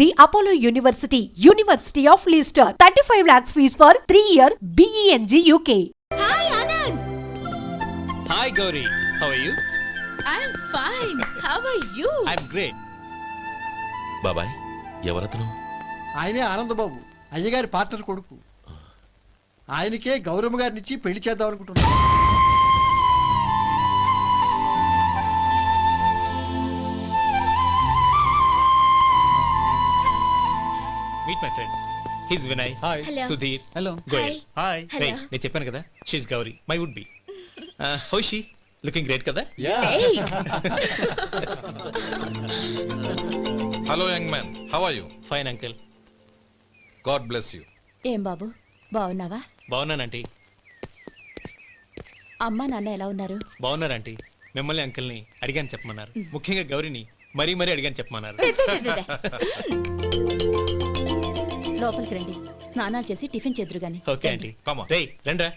The Apollo University, University of Leicester. 35 lakhs fees for 3-year BEng UK. Hi, Anand. Hi, Gauri. How are you? I'm fine. How are you? I'm great. బాబాయ్ ఎవరతను? ఆయనే ఆనందబాబు, అయ్యగారి partner కొడుకు. ఆయనకే గౌరమ్మ గారినిచ్చి పెళ్లి చేద్దాం అనుకుంటున్నాను. Meet my friends. He's Vinay. Hi. Hello. Sudhir. Hello. Goyal. Hi. Hello. Hey, నేను చెప్పాను కదా. She's Gauri. My would be. How is she? Looking great కదా? Hey. Hello, young man. How are you? Fine, uncle. God bless you. ఏం బాబు బాగున్నావా? బాగున్నానంటీ. అమ్మా నాన్న ఎలా ఉన్నారు? బాగున్నారు ఆంటీ. మిమ్మల్ని అంకుల్ని అడిగాను చెప్పమన్నారు. ముఖ్యంగా గౌరిని మరీ అడిగాను చెప్పమన్నారు. లోపలికి రండి, స్నానాలు చేసి టిఫిన్ చేద్దురు గాని. Okay aunty. Come on. రేయ్ రండ్రా.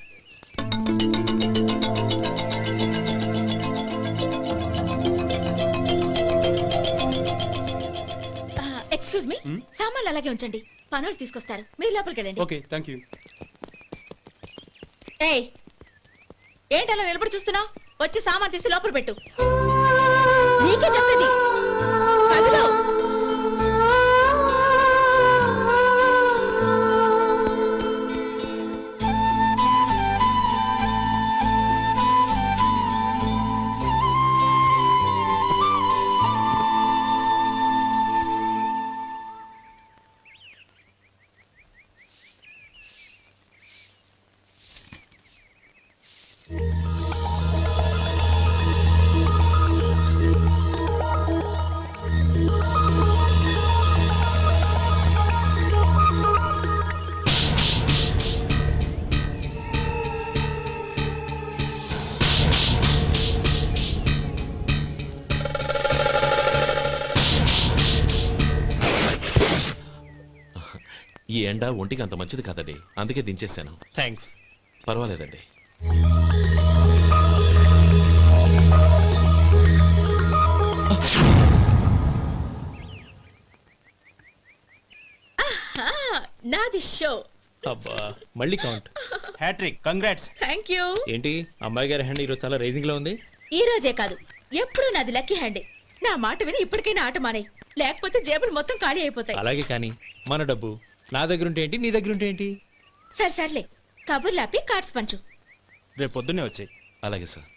ఎక్స్క్యూజ్ మీ, సామాన్లు అలాగే ఉంచండి, పనులు తీసుకొస్తారు. మీరు లోపలికి వెళ్ళండి. Okay, thank you. ఏయ్, ఏంటి అలా నిలబడి చూస్తున్నావు? వచ్చి సామాన్ తీసి లోపల పెట్టు. నీకే చెప్పేది. కదులు. ఈ ఎండ ఒంటికి అంత మంచిది కాదండి, అందుకే దించేశాను. థ్యాంక్స్. పర్వాలేదండి. నాది షో. అబ్బా, మళ్ళీ count. Hat trick. Congrats. Thank you. ఏంటి అమ్మాయి గారి హ్యాండ్ ఈరోజు చాలా రైజింగ్ లో ఉంది? ఈ రోజే కాదు, ఎప్పుడు నాది లక్కీ హ్యాండే. నా మాట విని ఇప్పటికైనా ఆట మానేయ్, లేకపోతే జేబులు మొత్తం ఖాళీ అయిపోతాయి. అలాగే కానీ మన డబ్బు నా దగ్గర ఉంటే ఏంటి, నీ దగ్గర ఉంటే ఏంటి? సర్లే, కబుర్లాపి కార్డ్స్ పంచు. రేపు పొద్దున్నే వచ్చాయి. అలాగే సార్.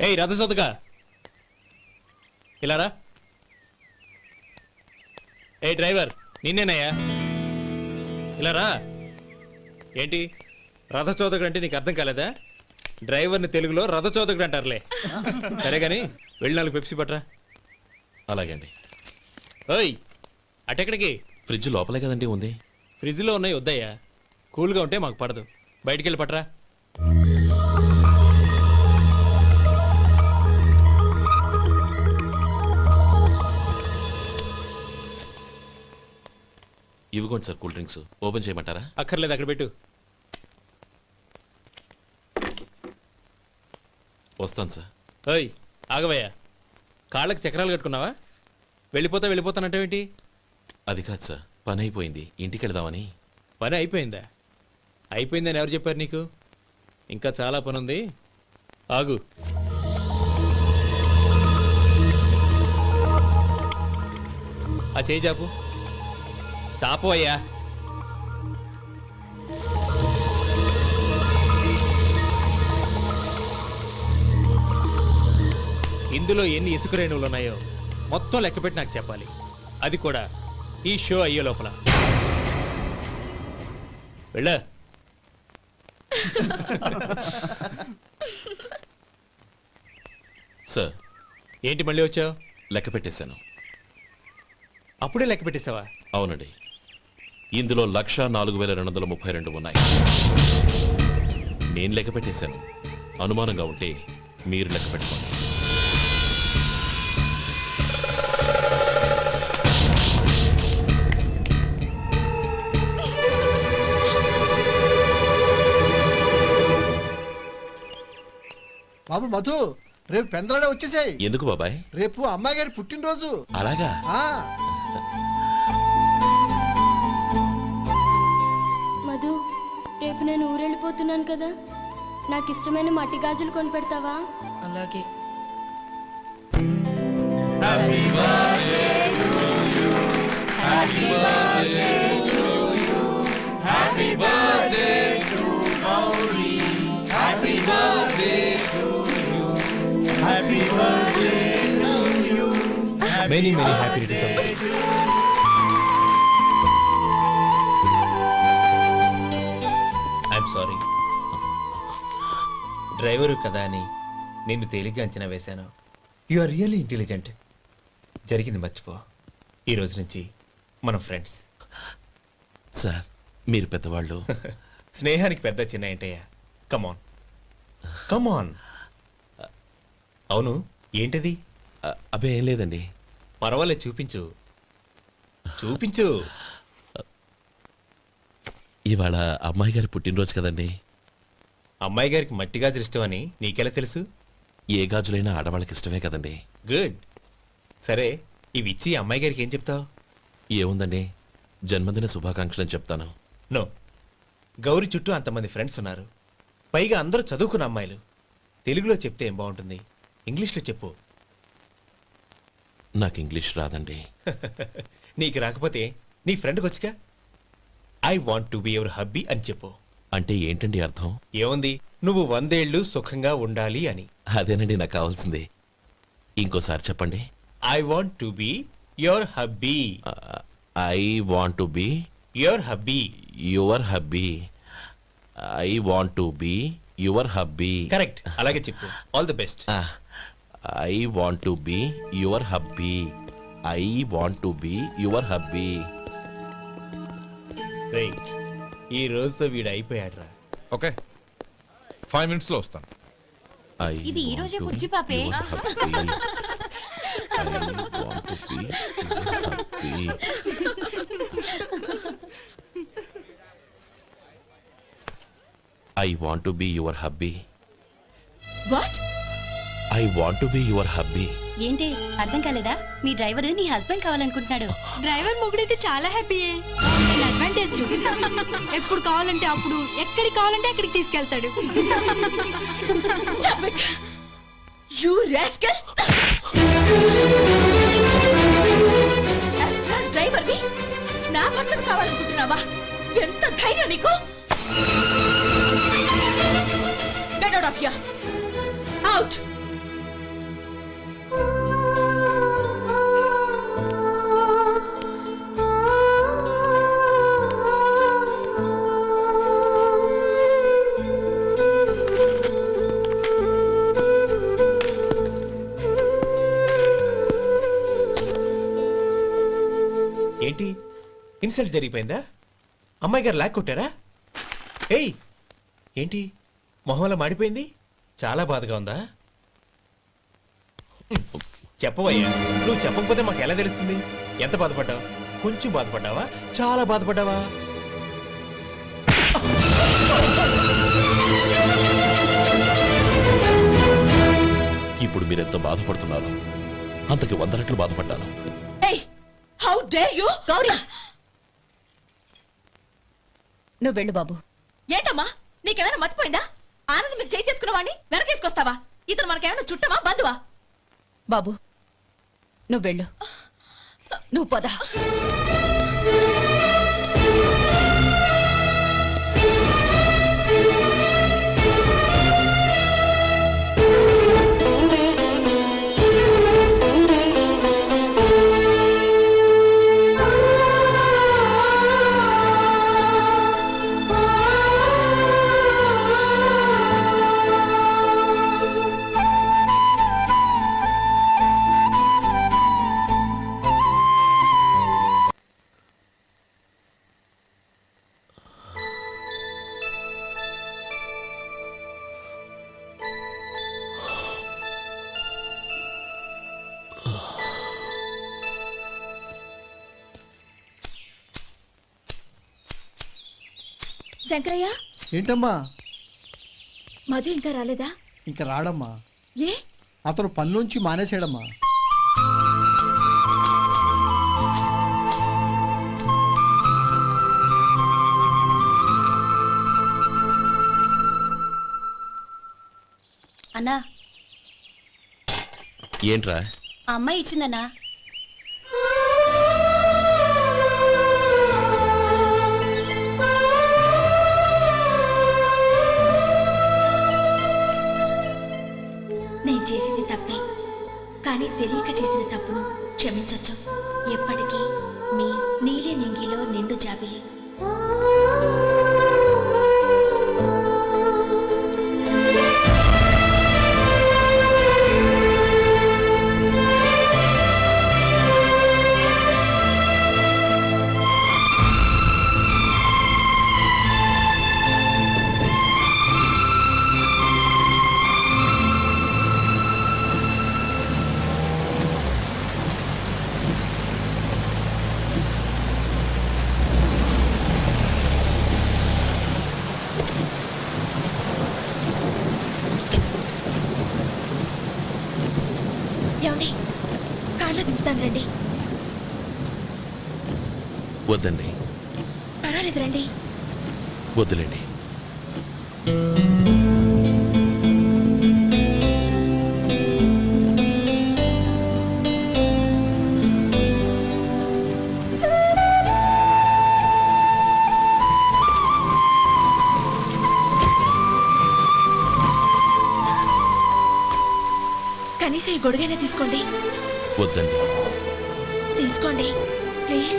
ఏయ్ రథసోదగా, ఇలారా. ఏ డ్రైవర్, నిన్నేనయ్యా, ఇలారా. ఏంటి రథచోదకుడు అంటే నీకు అర్థం కాలేదా? డ్రైవర్ని తెలుగులో రథచోదకుడు అంటారులే. సరే గాని వెళ్ళి 4 పెప్సీ పట్రా. అలాగే అండి. ఓయ్, అటెక్కడికి? ఫ్రిడ్జ్ లోపలే కదండి ఉంది. ఫ్రిడ్జ్లో ఉన్నాయి వద్దయ్యా, కూల్గా ఉంటే మాకు పడదు. బయటికి వెళ్ళి పట్రా. ఇవ్వకోండి సార్, కూల్ డ్రింక్స్. ఓపెన్ చేయమంటారా? అక్కర్లేదు, అక్కడ పెట్టు. వస్తాను సార్. ఓయ్ ఆగవయ్యా, కాళ్ళకి చక్రాలు కట్టుకున్నావా? వెళ్ళిపోతానంటావేంటి? అది కాదు సార్, పని అయిపోయింది, ఇంటికి వెళదామని. పని అయిపోయిందా? అయిపోయిందని ఎవరు చెప్పారు నీకు? ఇంకా చాలా పని ఉంది, ఆగు. ఆ చేయి చాపు. చాపు అయ్యా. ఇందులో ఎన్ని ఇసుక రేణువులు ఉన్నాయో మొత్తం లెక్కపెట్టి నాకు చెప్పాలి, అది కూడా ఈ షో అయ్యే లోపల. వెళ్ళ. సార్. ఏంటి మళ్ళీ వచ్చావు? లెక్క పెట్టేశాను. అప్పుడే లెక్క పెట్టేశావా? అవునండి, ఇందులో 1,04,232 ఉన్నాయి. నేను లెక్క పెట్టేశాను. అనుమానంగా ఉంటే మీరు లెక్క పెట్టుకోండి. బాబు మధు, రేపు పెందలాడే వచ్చేసాయి. ఎందుకు బాబాయ్? రేపు అమ్మాయి గారి పుట్టినరోజు. అలాగా? ఆ వస్తున్నాను కదా, నాకు ఇష్టమైన మట్టి గాజులు కొనిపెడతావా? అలాగే. Many many happy returns. I'm sorry. Driver కదా అని నిన్ను తేలిగ్గా అంచనా వేశాను. You are really intelligent. జరిగింది మర్చిపో. ఈ రోజు నుంచి మనం ఫ్రెండ్స్. సార్ మీరు పెద్దవాళ్ళు. స్నేహానికి పెద్ద చిన్న ఏంటయ్యా? కమాన్ కమాన్. అవును, ఏంటది? అబ్బే ఏం లేదండి. పర్వాలేదు, చూపించు చూపించు. ఇవాళ అమ్మాయి గారి పుట్టినరోజు కదండి. అమ్మాయి గారికి మట్టి గాజులు ఇష్టం అని నీకెలా తెలుసు? ఏ గాజులైనా ఆడవాళ్ళకి ఇష్టమే కదండి. గుడ్. సరే, ఇవి ఇచ్చి అమ్మాయి గారికి ఏం చెప్తావు? ఏముందండి, జన్మదిన శుభాకాంక్షలు అని చెప్తాను. నో, గౌరీ చుట్టూ అంతమంది ఫ్రెండ్స్ ఉన్నారు, పైగా అందరూ చదువుకున్న అమ్మాయిలు. తెలుగులో చెప్తే ఏం బాగుంటుంది? ఇంగ్లీష్లో చెప్పు. నాకు ఇంగ్లీష్ రాదండి. నీకు రాకపోతే నీ ఫ్రెండ్కి వచ్చిగా I want to be your hubby అని చెప్పు. అంటే ఏంటండి అర్థం? ఏముంది, నువ్వు 100 ఏళ్ళు సుఖంగా ఉండాలి అని. అదేనండి నాకు కావాల్సింది. ఇంకోసారి చెప్పండి. I want to be your hubby. I want to be your hubby. Your hubby. I want to be your hubby. Correct, అలాగే చెప్పు. All the best. I want to be your hubby. I want to be your hubby. ఈ రోజుతో వీడు అయిపోయాడ్రా. Okay, 5 minutes లో వస్తాను. ఇది ఈ రోజే పుచ్చి పాపే. I want to be your hubby. What? I want to be your hubby. ఏంటి అర్థం కాలేదా? మీ డ్రైవర్ నీ హస్బెండ్ కావాలనుకుంటున్నాడు. డ్రైవర్ మొగుడైతే చాలా హ్యాపీయే. అడ్వాంటేజ్ ఎప్పుడు కావాలంటే అప్పుడు, ఎక్కడికి కావాలంటే అక్కడికి తీసుకెళ్తాడు. Stop it! You rascal! Driver వి నా భర్తను కావాలనుకుంటున్నావా? ఎంత ధైర్యం నీకు! Get out of here! Out! ఏంటి, ఇన్సల్ట్ జరిగిపోయిందా? అమ్మాయి గారు లాక్ కొట్టారా? ఏయ్, ఏంటి మొహంలో మాడిపోయింది? చాలా బాధగా ఉందా? చెప్పవయ్యా, నువ్వు చెప్పకపోతే మాకు ఎలా తెలుస్తుంది? ఎంత బాధపడ్డావు? కొంచెం బాధపడ్డావా? చాలా బాధపడ్డావా? ఇప్పుడు మీరెంత బాధపడుతున్నారు, అంతకి 100 రెట్లు బాధపడ్డాను. Hey! How dare you! Gauri, నువ్వు వెళ్ళు బాబు. ఏంటమ్మా, నీకేమైనా మర్చిపోయిందా? ఆనందం మీరు చేసుకున్న వాడిని వెనకేసుకొస్తావా? ఇతను మనకేమైనా చుట్టమా, బంధువా? బాబు నువ్వు వెళ్ళు. నువ్వు పద. శంకరయ్య, ఏంటమ్మా? మధు ఇంకా రాలేదా? ఇంకా రాడమ్మా. ఏ? అతను పనిలోంచి మానేసాడమ్మా. అన్నా ఏంట్రా? ఆ అమ్మాయి ఇచ్చిందన్నా. నేను చేసింది తప్పే, కానీ తెలియక చేసిన తప్పును క్షమించొచ్చు. ఎప్పటికీ మీ నీలి నింగిలో నిండు జాబిలి. ఏమండి, కాళ్ళు దింపుతాను రండి. వద్దండి, పర్వాలేదు రండి. వద్దులేండి. కనీసం ఈ గొడుగైనా తీసుకోండి. వద్దండి. తీసుకోండి ప్లీజ్.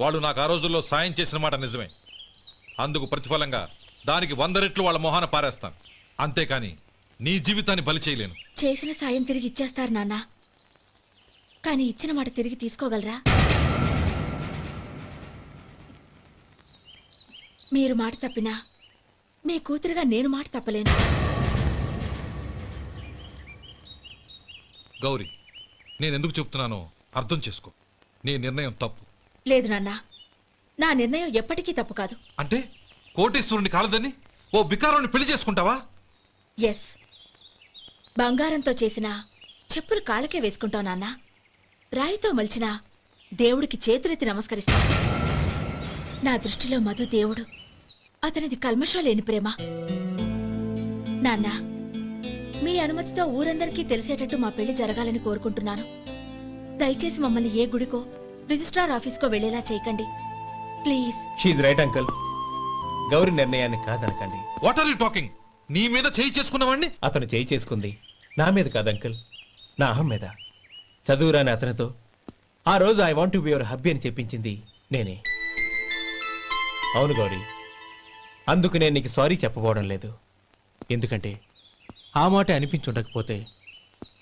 వాళ్ళు నాకు ఆ రోజుల్లో సాయం చేసిన మాట నిజమే. అందుకు ప్రతిఫలంగా దానికి 100 రెట్లు వాళ్ళ మొహాన పారేస్తాను. అంతేకాని నీ జీవితాన్ని బలి చేయలేను. చేసిన సాయం తిరిగి ఇచ్చేస్తారు నాన్న, కానీ ఇచ్చిన మాట తిరిగి తీసుకోగలరా? మీరు మాట తప్పినా మీ కూతురుగా నేను మాట తప్పలేను. గౌరీ, నేనెందుకు చెప్తున్నానో అర్థం చేసుకో. నీ నిర్ణయం తప్పు. లేదు నాన్న, నా నిర్ణయం ఎప్పటికీ తప్పు కాదు. అంటే కోటీశ్వరుని కాలదని ఓ బికారుని పెళ్లి చేసుకుంటావా? ఎస్, బంగారంతో చేసిన చెప్పులు కాళ్ళకే వేసుకుంటావు నాన్న. రాయితో మలిచిన దేవుడికి చేతులెత్తి నమస్కరిస్తా. నా దృష్టిలో మధు దేవుడు, అతనిది కల్మషం లేని ప్రేమ. నాన్న, మీ అనుమతితో ఊరందరికీ తెలిసేటట్టు మా పెళ్లి జరగాలని కోరుకుంటున్నాను. దయచేసి మమ్మల్ని ఏ గుడికో రిజిస్ట్రార్ ఆఫీస్కో వెళ్లేలా చేయకండి please. She's right uncle. Gauri నిర్ణయాన్ని కాదనకండి. What are you talking? నీ మీద చేయి చేసుకున్నవాడిని అతను చేయి చేసుకుంది నా మీద కాదు అంకుల్, నా అహం మీద. చదువురాని అతనితో ఆ రోజు I want to be your hubby అని చెప్పించింది నేనే. అవును గౌరీ, అందుకు నేను నీకు సారీ చెప్పబోవడం లేదు. ఎందుకంటే ఆ మాట అనిపించుండకపోతే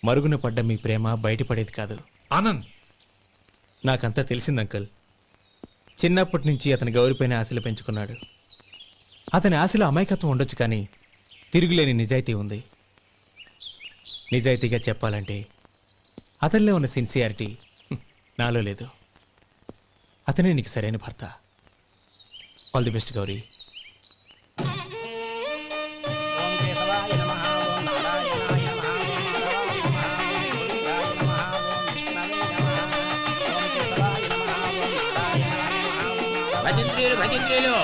మరుగున పడ్డ మీ ప్రేమ బయటపడేది కాదు. ఆనంద్, నాకంతా తెలిసింది అంకుల్. చిన్నప్పటి నుంచి అతని గౌరిపైన ఆశలు పెంచుకున్నాడు. అతని ఆశలో అమాయకత్వం ఉండొచ్చు, కానీ తిరుగులేని నిజాయితీ ఉంది. నిజాయితీగా చెప్పాలంటే అతనిలో ఉన్న సిన్సియారిటీ నాలో లేదు. అతనే నీకు సరైన భర్త. All the best Gauri. భజంత్రీలు